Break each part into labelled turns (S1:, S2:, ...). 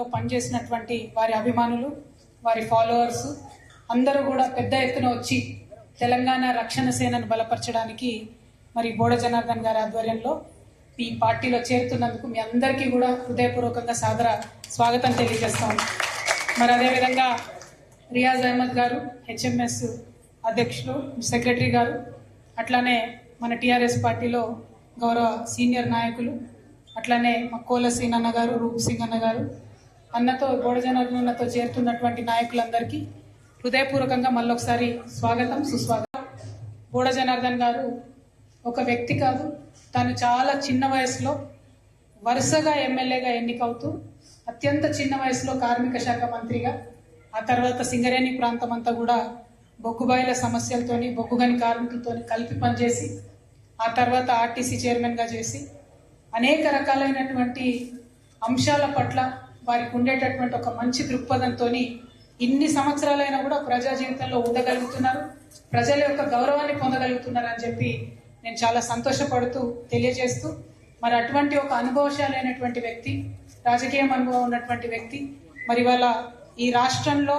S1: ప్రభుత్వంలో పనిచేసినటువంటి వారి అభిమానులు, వారి ఫాలోవర్స్ అందరూ కూడా పెద్ద ఎత్తున వచ్చి తెలంగాణ రక్షణ సేనను బలపరచడానికి మరి బోడ జనార్దన్ గారి ఆధ్వర్యంలో ఈ పార్టీలో చేరుతున్నందుకు మీ అందరికీ కూడా హృదయపూర్వకంగా సాదర స్వాగతం తెలియజేస్తా ఉన్నాం. మరి అదేవిధంగా రియాజ్ అహ్మద్ గారు, హెచ్ఎంఎస్ అధ్యక్షులు, సెక్రటరీ గారు, అట్లానే మన టీఆర్ఎస్ పార్టీలో గౌరవ సీనియర్ నాయకులు, అట్లానే కోల సీన్ అన్న గారు, రూప్ సింగ్ అన్న గారు, అన్నతో బోడ జనార్దన్ అన్నతో చేరుతున్నటువంటి నాయకులందరికీ హృదయపూర్వకంగా మళ్ళొకసారి స్వాగతం, సుస్వాగతం. బోడ జనార్దన్ గారు ఒక వ్యక్తి కాదు, తను చాలా చిన్న వయసులో వరుసగా ఎమ్మెల్యేగా ఎన్నికవుతూ అత్యంత చిన్న వయసులో కార్మిక శాఖ మంత్రిగా, ఆ తర్వాత సింగరేణి ప్రాంతం అంతా కూడా బొగ్గుబాయిల సమస్యలతోని, బొగ్గుగని కార్మికులతో కలిపి పనిచేసి, ఆ తర్వాత ఆర్టీసీ చైర్మన్గా చేసి అనేక రకాలైనటువంటి అంశాల పట్ల వారికి ఉండేటటువంటి ఒక మంచి దృక్పథంతో ఇన్ని సంవత్సరాలైనా కూడా ప్రజా జీవితంలో ఉండగలుగుతున్నారు, ప్రజల యొక్క గౌరవాన్ని పొందగలుగుతున్నారు అని చెప్పి నేను చాలా సంతోషపడుతూ తెలియజేస్తూ, మరి అటువంటి ఒక అనుభవశాలైనటువంటి వ్యక్తి, రాజకీయం అనుభవం ఉన్నటువంటి వ్యక్తి మరి ఇవాళ ఈ రాష్ట్రంలో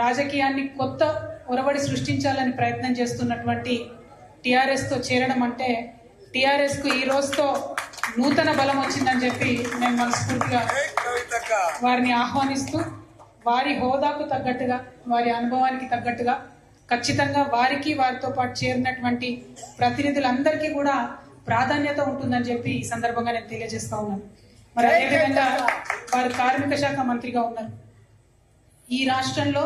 S1: రాజకీయాన్ని కొత్త ఒరవడి సృష్టించాలని ప్రయత్నం చేస్తున్నటువంటి టీఆర్ఎస్తో చేరడం అంటే టీఆర్ఎస్కు ఈ రోజుతో నూతన బలం వచ్చిందని చెప్పి నేను మనస్ఫూర్తిగా వారిని ఆహ్వానిస్తూ, వారి హోదాకు తగ్గట్టుగా, వారి అనుభవానికి తగ్గట్టుగా ఖచ్చితంగా వారికి, వారితో పాటు చేరినటువంటి ప్రతినిధులందరికీ కూడా ప్రాధాన్యత ఉంటుందని చెప్పి ఈ సందర్భంగా నేను తెలియజేస్తా ఉన్నాను. మరి అదేవిధంగా వారు కార్మిక శాఖ మంత్రిగా ఉన్నారు. ఈ రాష్ట్రంలో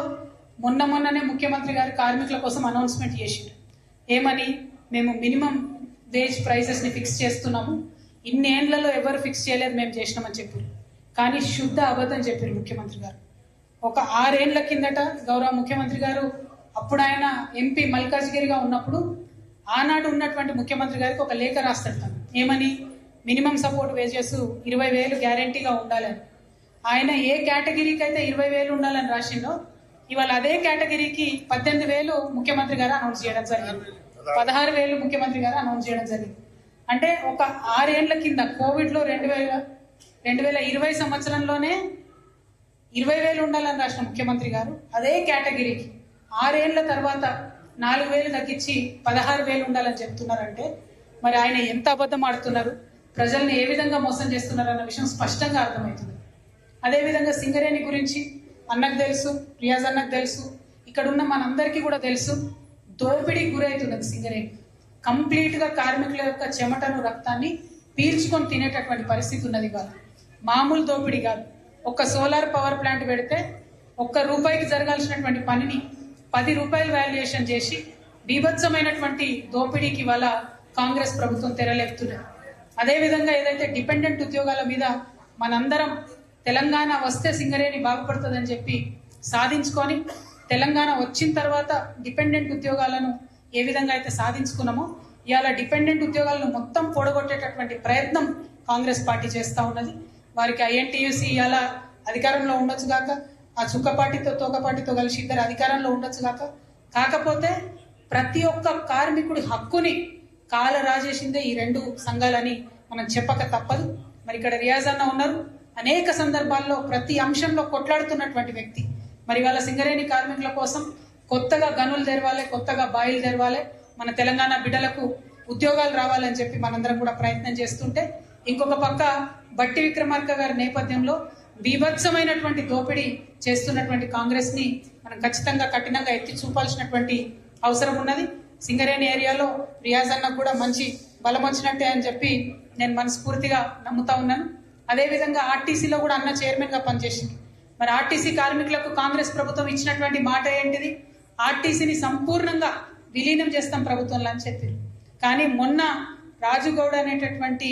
S1: మొన్ననే ముఖ్యమంత్రి గారు కార్మికుల కోసం అనౌన్స్మెంట్ చేసిండు. ఏమని? మేము మినిమం వేజ్ ప్రైసెస్ ని ఫిక్స్ చేస్తున్నాము, ఇన్నేళ్లలో ఎవరు ఫిక్స్ చేయలేదు, మేము చేసినామని చెప్పారు. కానీ శుద్ధ అబద్ధం చెప్పారు ముఖ్యమంత్రి గారు. ఒక 6 ఏళ్ల కిందట గౌరవ ముఖ్యమంత్రి గారు, అప్పుడు ఆయన ఎంపీ మల్కాజ్గిరిగా ఉన్నప్పుడు, ఆనాడు ఉన్నటువంటి ముఖ్యమంత్రి గారికి ఒక లేఖ రాస్తాడు. ఏమని? మినిమం సపోర్ట్ వేజెస్ 20,000 గ్యారంటీగా ఉండాలని. ఆయన ఏ కేటగిరీకి అయితే 20,000 ఉండాలని రాసిండో, ఇవాళ అదే కేటగిరీకి 18,000 ముఖ్యమంత్రి గారు అనౌన్స్ చేయడం జరిగింది, 16,000 ముఖ్యమంత్రి గారు అనౌన్స్ చేయడం జరిగింది. అంటే ఒక 6 ఏళ్ల కింద కోవిడ్ లో 2020 సంవత్సరంలోనే 20,000 ఉండాలని రాసిన ముఖ్యమంత్రి గారు అదే కేటగిరీకి 6 ఏళ్ల తర్వాత 4,000 తగ్గించి 16,000 ఉండాలని చెప్తున్నారంటే మరి ఆయన ఎంత అబద్ధం ఆడుతున్నారు, ప్రజల్ని ఏ విధంగా మోసం చేస్తున్నారు అన్న విషయం స్పష్టంగా అర్థమవుతుంది. అదేవిధంగా సింగరేణి గురించి అన్నకు తెలుసు, రియాజ్ అన్నకు తెలుసు, ఇక్కడ ఉన్న మనందరికీ కూడా తెలుసు. దోపిడీకి గురవుతున్నది సింగరేణి. కంప్లీట్ గా కార్మికుల యొక్క చెమటను, రక్తాన్ని పీల్చుకొని తినేటటువంటి పరిస్థితి ఉన్నది. ఇవాళ మామూలు దోపిడీ కాదు. ఒక సోలార్ పవర్ ప్లాంట్ పెడితే ₹1 జరగాల్సినటువంటి పనిని 10 రూపాయలు వాల్యుయేషన్ చేసి బీభత్సమైనటువంటి దోపిడీకి ఇవాళ కాంగ్రెస్ ప్రభుత్వం తెరలేపుతున్నది. అదేవిధంగా ఏదైతే డిపెండెంట్ ఉద్యోగాల మీద మనందరం తెలంగాణ వస్తే సింగరేణి బాగుపడుతుందని చెప్పి సాధించుకొని, తెలంగాణ వచ్చిన తర్వాత డిపెండెంట్ ఉద్యోగాలను ఏ విధంగా అయితే సాధించుకున్నామో, ఇవాళ డిపెండెంట్ ఉద్యోగాలను మొత్తం పొడగొట్టేటటువంటి ప్రయత్నం కాంగ్రెస్ పార్టీ చేస్తా ఉన్నది. వారికి ఐఎన్టీయూసీ ఇవాళ అధికారంలో ఉండొచ్చు గాక, ఆ చుక్కపాటితో తోకపాటితో కలిసి ఇద్దరు అధికారంలో ఉండొచ్చు గాక, కాకపోతే ప్రతి ఒక్క కార్మికుడి హక్కుని కాల రాజేసిందే ఈ 2 సంఘాలని మనం చెప్పక తప్పదు. మరి ఇక్కడ రియాజ్ అన్న ఉన్నారు, అనేక సందర్భాల్లో ప్రతి అంశంలో కొట్లాడుతున్నటువంటి వ్యక్తి. మరి వాళ్ళ సింగరేణి కార్మికుల కోసం కొత్తగా గనులు తెరవాలి, కొత్తగా బాయిలు తెరవాలి, మన తెలంగాణ బిడ్డలకు ఉద్యోగాలు రావాలని చెప్పి మనందరం కూడా ప్రయత్నం చేస్తుంటే, ఇంకొక పక్క బట్టి విక్రమార్క గారి నేపథ్యంలో బీభత్సమైనటువంటి దోపిడీ చేస్తున్నటువంటి కాంగ్రెస్ ని మనం ఖచ్చితంగా కఠినంగా ఎత్తి చూపాల్సినటువంటి అవసరం ఉన్నది. సింగరేణి ఏరియాలో రియాజ్ అన్న కూడా మంచి బలం వచ్చినట్టే అని చెప్పి నేను మనస్ఫూర్తిగా నమ్ముతా ఉన్నాను. అదేవిధంగా ఆర్టీసీలో కూడా అన్న చైర్మన్ గా పనిచేసింది. మరి ఆర్టీసీ కార్మికులకు కాంగ్రెస్ ప్రభుత్వం ఇచ్చినటువంటి మాట ఏంటిది? ఆర్టీసీని సంపూర్ణంగా విలీనం చేస్తాం ప్రభుత్వంలో అని చెప్పారు. కానీ మొన్న రాజుగౌడ్ అనేటటువంటి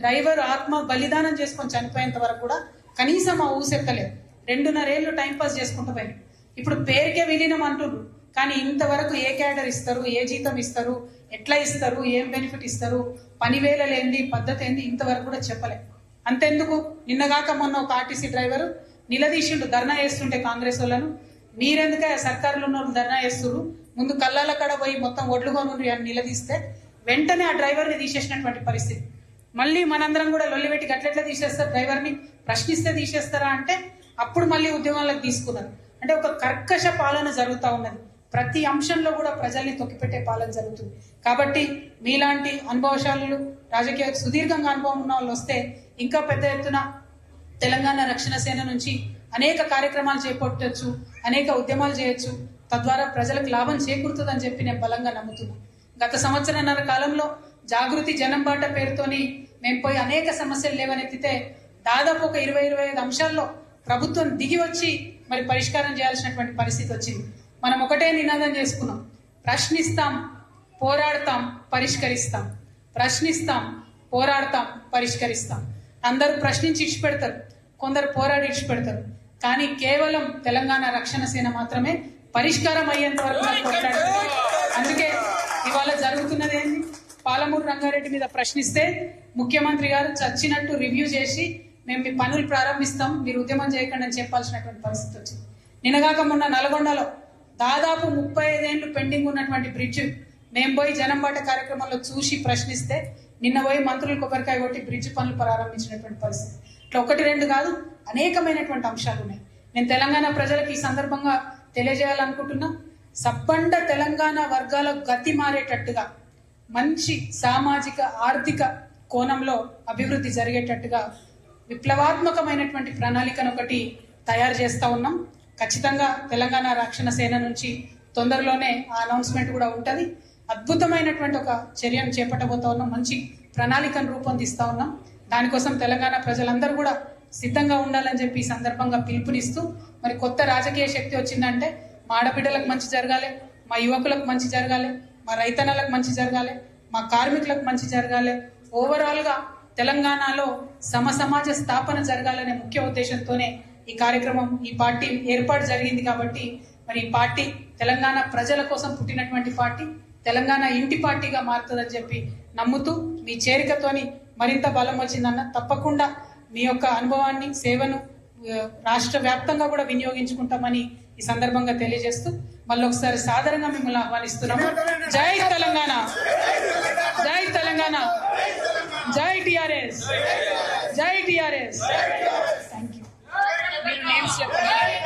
S1: డ్రైవర్ ఆత్మ బలిదానం చేసుకొని చనిపోయేంత వరకు కూడా కనీసం ఆ ఊసెక్కలేదు. 2.5 ఏళ్లు టైంపాస్ చేసుకుంటూ పోయారు. ఇప్పుడు పేరుకే విలీనం అంటున్నారు, కానీ ఇంతవరకు ఏ క్యాడర్ ఇస్తారు, ఏ జీతం ఇస్తారు, ఎట్లా ఇస్తారు, ఏం బెనిఫిట్ ఇస్తారు, పని వేళలు ఏంది, పద్ధతి ఏంది, ఇంతవరకు కూడా చెప్పలేదు. అంతెందుకు, నిన్నగాక మొన్న ఒక ఆర్టీసీ డ్రైవరు నిలదీసిండు ధర్నా చేస్తుంటే కాంగ్రెస్ వాళ్ళను, మీరెందుకే సర్కారులో ఉన్న వాళ్ళు ధర్నా చేస్తున్నారు, ముందు కళ్ళాల కడ పోయి మొత్తం ఒడ్లు కొనుండ్రి అని నిలదీస్తే వెంటనే ఆ డ్రైవర్ని తీసేసినటువంటి పరిస్థితి. మళ్ళీ మనందరం కూడా లొల్లిపెట్టి గట్లెట్లా తీసేస్తారు, డ్రైవర్ని ప్రశ్నిస్తే తీసేస్తారా అంటే అప్పుడు మళ్ళీ ఉద్యమాలకు తీసుకున్నారు. అంటే ఒక కర్కశ పాలన జరుగుతూ ఉన్నది. ప్రతి అంశంలో కూడా ప్రజల్ని తొక్కిపెట్టే పాలన జరుగుతుంది. కాబట్టి మీలాంటి అనుభవశాలులు, రాజకీయ సుదీర్ఘంగా అనుభవం ఉన్న వాళ్ళు వస్తే ఇంకా పెద్ద ఎత్తున తెలంగాణ రక్షణ సేన నుంచి అనేక కార్యక్రమాలు చేపట్టవచ్చు, అనేక ఉద్యమాలు చేయొచ్చు. తద్వారా ప్రజలకు లాభం చేకూరుతుందని చెప్పి నేను బలంగా నమ్ముతున్నాను. గత సంవత్సరన్నర కాలంలో జాగృతి జనం బాట పేరుతోని మేము పోయి అనేక సమస్యలు లేవనెత్తితే దాదాపు ఒక 20-25 అంశాల్లో ప్రభుత్వం దిగి వచ్చి మరి పరిష్కారం చేయాల్సినటువంటి పరిస్థితి వచ్చింది. మనం ఒకటే నినాదం చేసుకున్నాం, ప్రశ్నిస్తాం, పోరాడతాం, పరిష్కరిస్తాం. ప్రశ్నిస్తాం, పోరాడతాం, పరిష్కరిస్తాం. అందరూ ప్రశ్నించి ఇచ్చిపెడతారు, కొందరు పోరాడి ఇచ్చిపెడతారు. కానీ కేవలం తెలంగాణ రక్షణ సేన మాత్రమే పరిష్కారం అయ్యేంత వరకు కొట్లాడుతుంది. అందుకే ఇవాళ జరుగుతున్నది ఏంటి, పాలమూరు రంగారెడ్డి మీద ప్రశ్నిస్తే ముఖ్యమంత్రి గారు చచ్చినట్టు రివ్యూ చేసి మేము మీ పనులు ప్రారంభిస్తాం, మీరు ఉద్యమం చేయకండి అని చెప్పాల్సినటువంటి పరిస్థితి వచ్చింది. నిన్నగాక మొన్న నల్గొండలో దాదాపు 35 ఏళ్లు పెండింగ్ ఉన్నటువంటి బ్రిడ్జ్ మేము పోయి జనంబాట కార్యక్రమంలో చూసి ప్రశ్నిస్తే నిన్న పోయి మంత్రులు కొబ్బరికాయ కొట్టి బ్రిడ్జ్ పనులు ప్రారంభించినటువంటి పరిస్థితి. ఇట్లా 1-2 కాదు, అనేకమైనటువంటి అంశాలు ఉన్నాయి. నేను తెలంగాణ ప్రజలకు ఈ సందర్భంగా తెలియజేయాలనుకుంటున్నా, సబ్బండ తెలంగాణ వర్గాల గతి మారేటట్టుగా మంచి సామాజిక ఆర్థిక కోణంలో అభివృద్ధి జరిగేటట్టుగా విప్లవాత్మకమైనటువంటి ప్రణాళికను ఒకటి తయారు చేస్తా ఉన్నాం. ఖచ్చితంగా తెలంగాణ రక్షణ సేన నుంచి తొందరలోనే ఆ అనౌన్స్మెంట్ కూడా ఉంటుంది. అద్భుతమైనటువంటి ఒక చర్యను చేపట్టబోతా ఉన్నాం, మంచి ప్రణాళికను రూపొందిస్తా ఉన్నాం. దానికోసం తెలంగాణ ప్రజలందరూ కూడా సిద్ధంగా ఉండాలని చెప్పి ఈ సందర్భంగా పిలుపునిస్తూ, మరి కొత్త రాజకీయ శక్తి వచ్చిందంటే మా ఆడబిడ్డలకు మంచి జరగాలి, మా యువకులకు మంచి జరగాలి, మా రైతన్నలకు మంచి జరగాలి, మా కార్మికులకు మంచి జరగాలి, ఓవరాల్ గా తెలంగాణలో సమసమాజ స్థాపన జరగాలనే ముఖ్య ఉద్దేశంతోనే ఈ కార్యక్రమం, ఈ పార్టీ ఏర్పాటు జరిగింది. కాబట్టి మరి ఈ పార్టీ తెలంగాణ ప్రజల కోసం పుట్టినటువంటి పార్టీ, తెలంగాణ ఇంటి పార్టీగా మారుతుందని చెప్పి నమ్ముతూ, మీ చేరికతోని మరింత బలం వచ్చిందన్న. తప్పకుండా మీ యొక్క అనుభవాన్ని, సేవను రాష్ట్ర వ్యాప్తంగా కూడా వినియోగించుకుంటామని ఈ సందర్భంగా తెలియజేస్తూ మళ్ళీ ఒకసారి సాదరంగా మిమ్మల్ని ఆహ్వానిస్తున్నాము. జై తెలంగాణ, జై తెలంగాణ, జై టిఆర్ఎస్, జై టిఆర్ఎస్. Thank you. మీరు నేమ్స్ చెప్పండి.